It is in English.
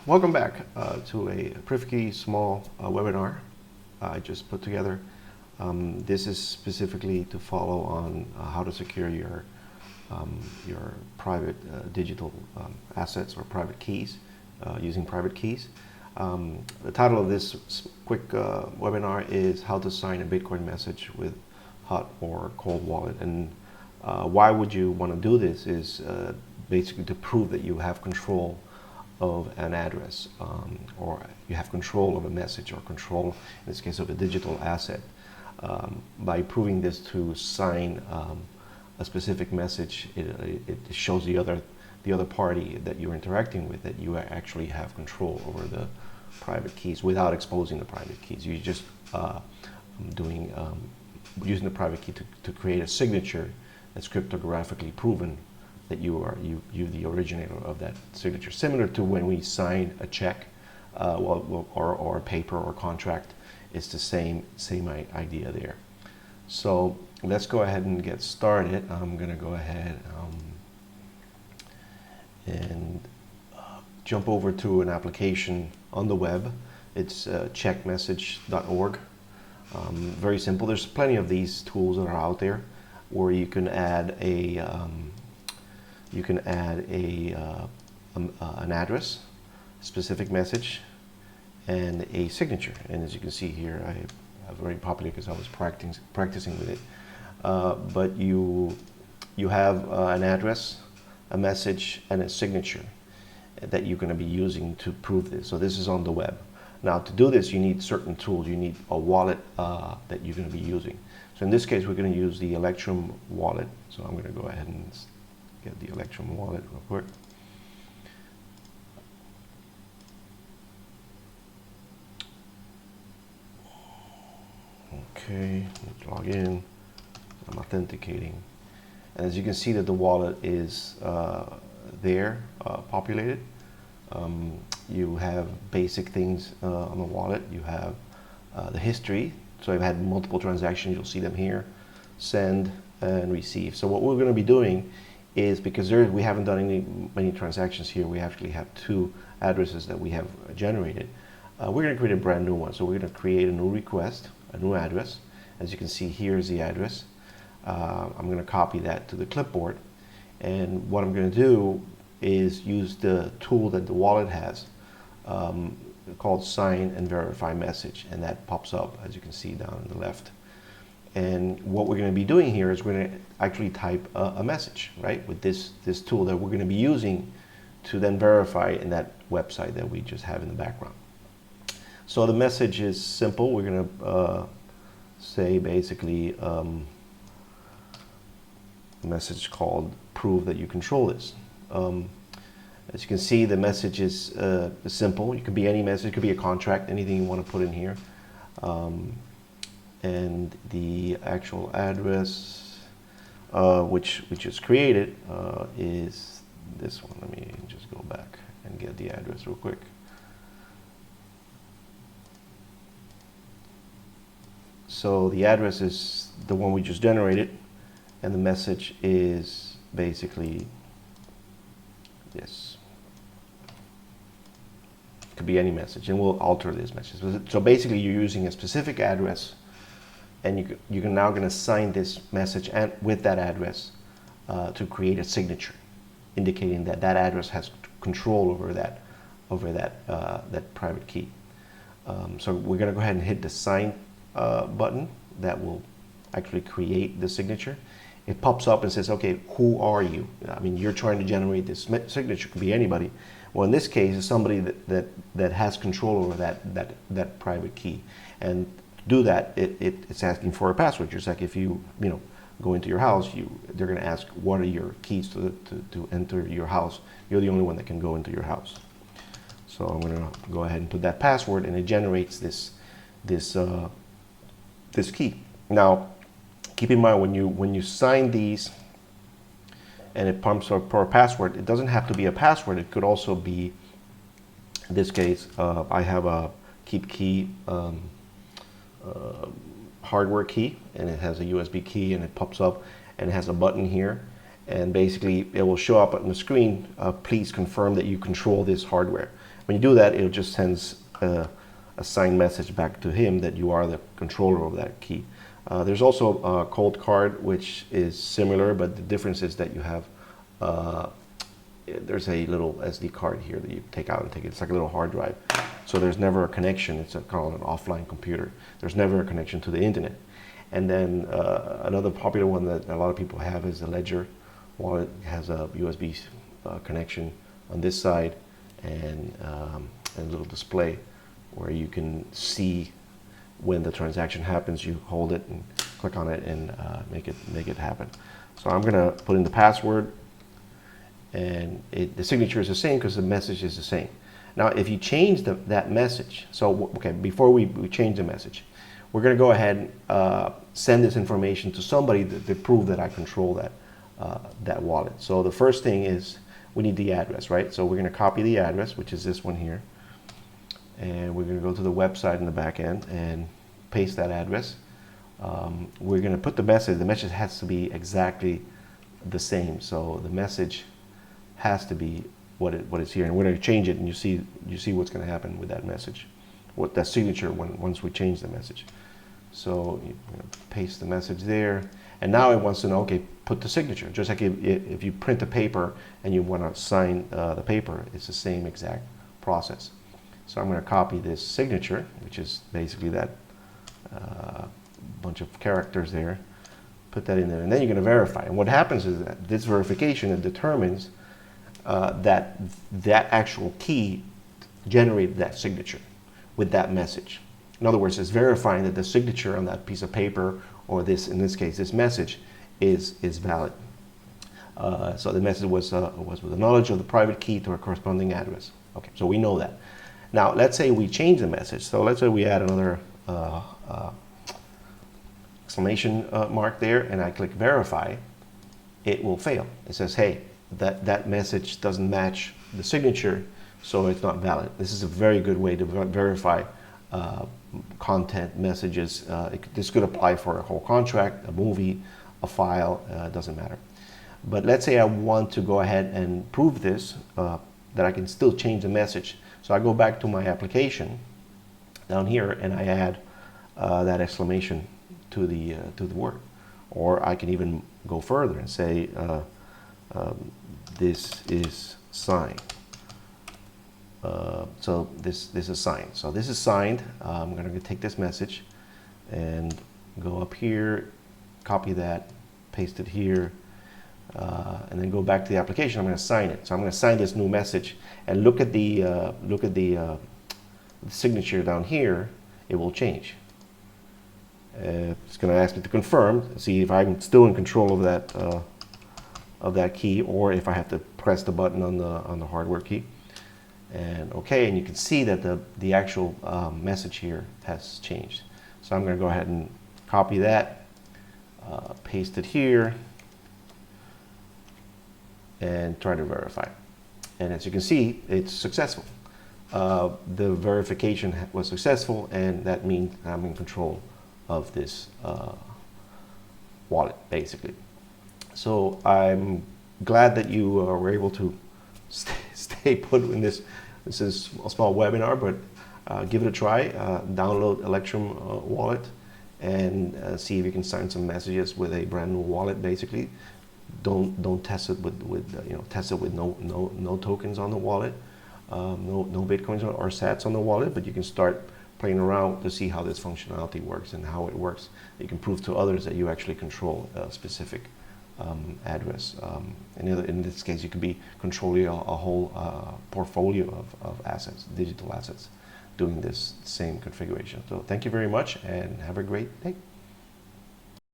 Welcome back to a pretty small webinar I just put together. This is specifically to follow on how to secure your private digital assets or private keys using private keys. The title of this quick webinar is how to sign a Bitcoin message with hot or cold wallet. And why would you want to do this is basically to prove that you have control of an address, or you have control of a message, or control, in this case, of a digital asset. By proving this to sign a specific message, it shows the other party that you're interacting with that you actually have control over the private keys without exposing the private keys. You're just using the private key to create a signature that's cryptographically proven that you're the originator of that signature, similar to when we sign a check or a paper or contract. It's the same idea there. So let's go ahead and get started. I'm going to go ahead and jump over to an application on the web. It's checkmessage.org. Very simple. There's plenty of these tools that are out there where you can add an address, specific message, and a signature. And as you can see here, I'm very popular because I was practicing with it. But you have an address, a message, and a signature that you're going to be using to prove this. So this is on the web. Now, to do this, you need certain tools. You need a wallet that you're going to be using. So in this case, we're going to use the Electrum wallet. So I'm going to go ahead and get the Electrum wallet real quick. Okay, let's log in. I'm authenticating. And as you can see that the wallet is populated. You have basic things on the wallet. You have the history. So I've had multiple transactions. You'll see them here. Send and receive. So what we're going to be doing is, because we haven't done many transactions here, we actually have two addresses that we have generated. We're going to create a brand new one. So we're going to create a new request, a new address. As you can see, here's the address. I'm going to copy that to the clipboard. And what I'm going to do is use the tool that the wallet has called sign and verify message. And that pops up, as you can see down on the left. And what we're going to be doing here is we're going to actually type a message, right, with this tool that we're going to be using to then verify in that website that we just have in the background. So the message is simple. We're going to say basically a message called prove that you control this. As you can see, the message is simple. It could be any message. It could be a contract, anything you want to put in here. And the actual address, which is created, is this one. Let me just go back and get the address real quick. So the address is the one we just generated, and the message is basically this. It could be any message, and we'll alter this message. So basically, you're using a specific address, and you're now going to sign this message and with that address to create a signature, indicating that that address has control over that private key. So we're going to go ahead and hit the sign button. That will actually create the signature. It pops up and says, okay, who are you? I mean, you're trying to generate this signature. It could be anybody. Well, in this case, it's somebody that has control over that private key. And to do that, it's asking for a password. Just like if you go into your house, they're going to ask what are your keys to enter your house. You're the only one that can go into your house. So I'm going to go ahead and put that password, and it generates this key. Now, keep in mind when you sign these and it pumps up for a password, it doesn't have to be a password. It could also be, in this case, I have a keep key hardware key, and it has a USB key, and it pops up and it has a button here, and basically it will show up on the screen, please confirm that you control this hardware. When you do that, it just sends a signed message back to him that you are the controller of that key. There's also a cold card, which is similar, but the difference is that you have there's a little SD card here that you take out and take it. It's like a little hard drive. So there's never a connection. It's called an offline computer. There's never a connection to the internet. And then another popular one that a lot of people have is the Ledger wallet. It has a USB connection on this side and a little display where you can see when the transaction happens. You hold it and click on it and make it happen. So I'm gonna put in the password, and the signature is the same because the message is the same. Now, if you change that message, so okay, before we change the message, we're going to go ahead and send this information to somebody to prove that I control that wallet. So the first thing is we need the address, right? So we're going to copy the address, which is this one here, and we're going to go to the website in the back end and paste that address. We're going to put the message. The message has to be exactly the same. So the message has to be what is here, and we're going to change it, and you see what's going to happen with that message, what that signature once we change the message. So you paste the message there, and now it wants to know, okay, put the signature. Just like if you print a paper and you want to sign the paper, it's the same exact process. So I'm going to copy this signature, which is basically that bunch of characters there, put that in there, and then you're going to verify. And what happens is that this verification, it determines that actual key generated that signature with that message. In other words, it's verifying that the signature on that piece of paper, or this, in this case, this message, is valid. So the message was with the knowledge of the private key to a corresponding address. Okay, so we know that. Now, let's say we change the message. So let's say we add another exclamation mark there, and I click verify. It will fail. It says, hey, that message doesn't match the signature, so it's not valid. This is a very good way to verify content messages. This could apply for a whole contract, a movie, a file, doesn't matter. But let's say I want to go ahead and prove this, that I can still change the message. So I go back to my application down here, and I add that exclamation to the word. Or I can even go further and say, this is signed. So this is signed. So this is signed. I'm going to take this message and go up here, copy that, paste it here, and then go back to the application. I'm going to sign it. So I'm going to sign this new message, and look at the signature down here. It will change. It's going to ask me to confirm, see if I'm still in control of that key, or if I have to press the button on the hardware key. And okay, and you can see that the actual message here has changed. So I'm going to go ahead and copy that, paste it here, and try to verify. And as you can see, it's successful. The verification was successful, and that means I'm in control of this wallet, basically. So I'm glad that you were able to stay put in this. This is a small webinar, but give it a try. Download Electrum wallet and see if you can sign some messages with a brand new wallet. Basically, don't test it with test it with no tokens on the wallet, no bitcoins or sats on the wallet. But you can start playing around to see how this functionality works and how it works. You can prove to others that you actually control a specific address. In this case, you could be controlling a whole portfolio of assets, digital assets, doing this same configuration. So thank you very much, and have a great day.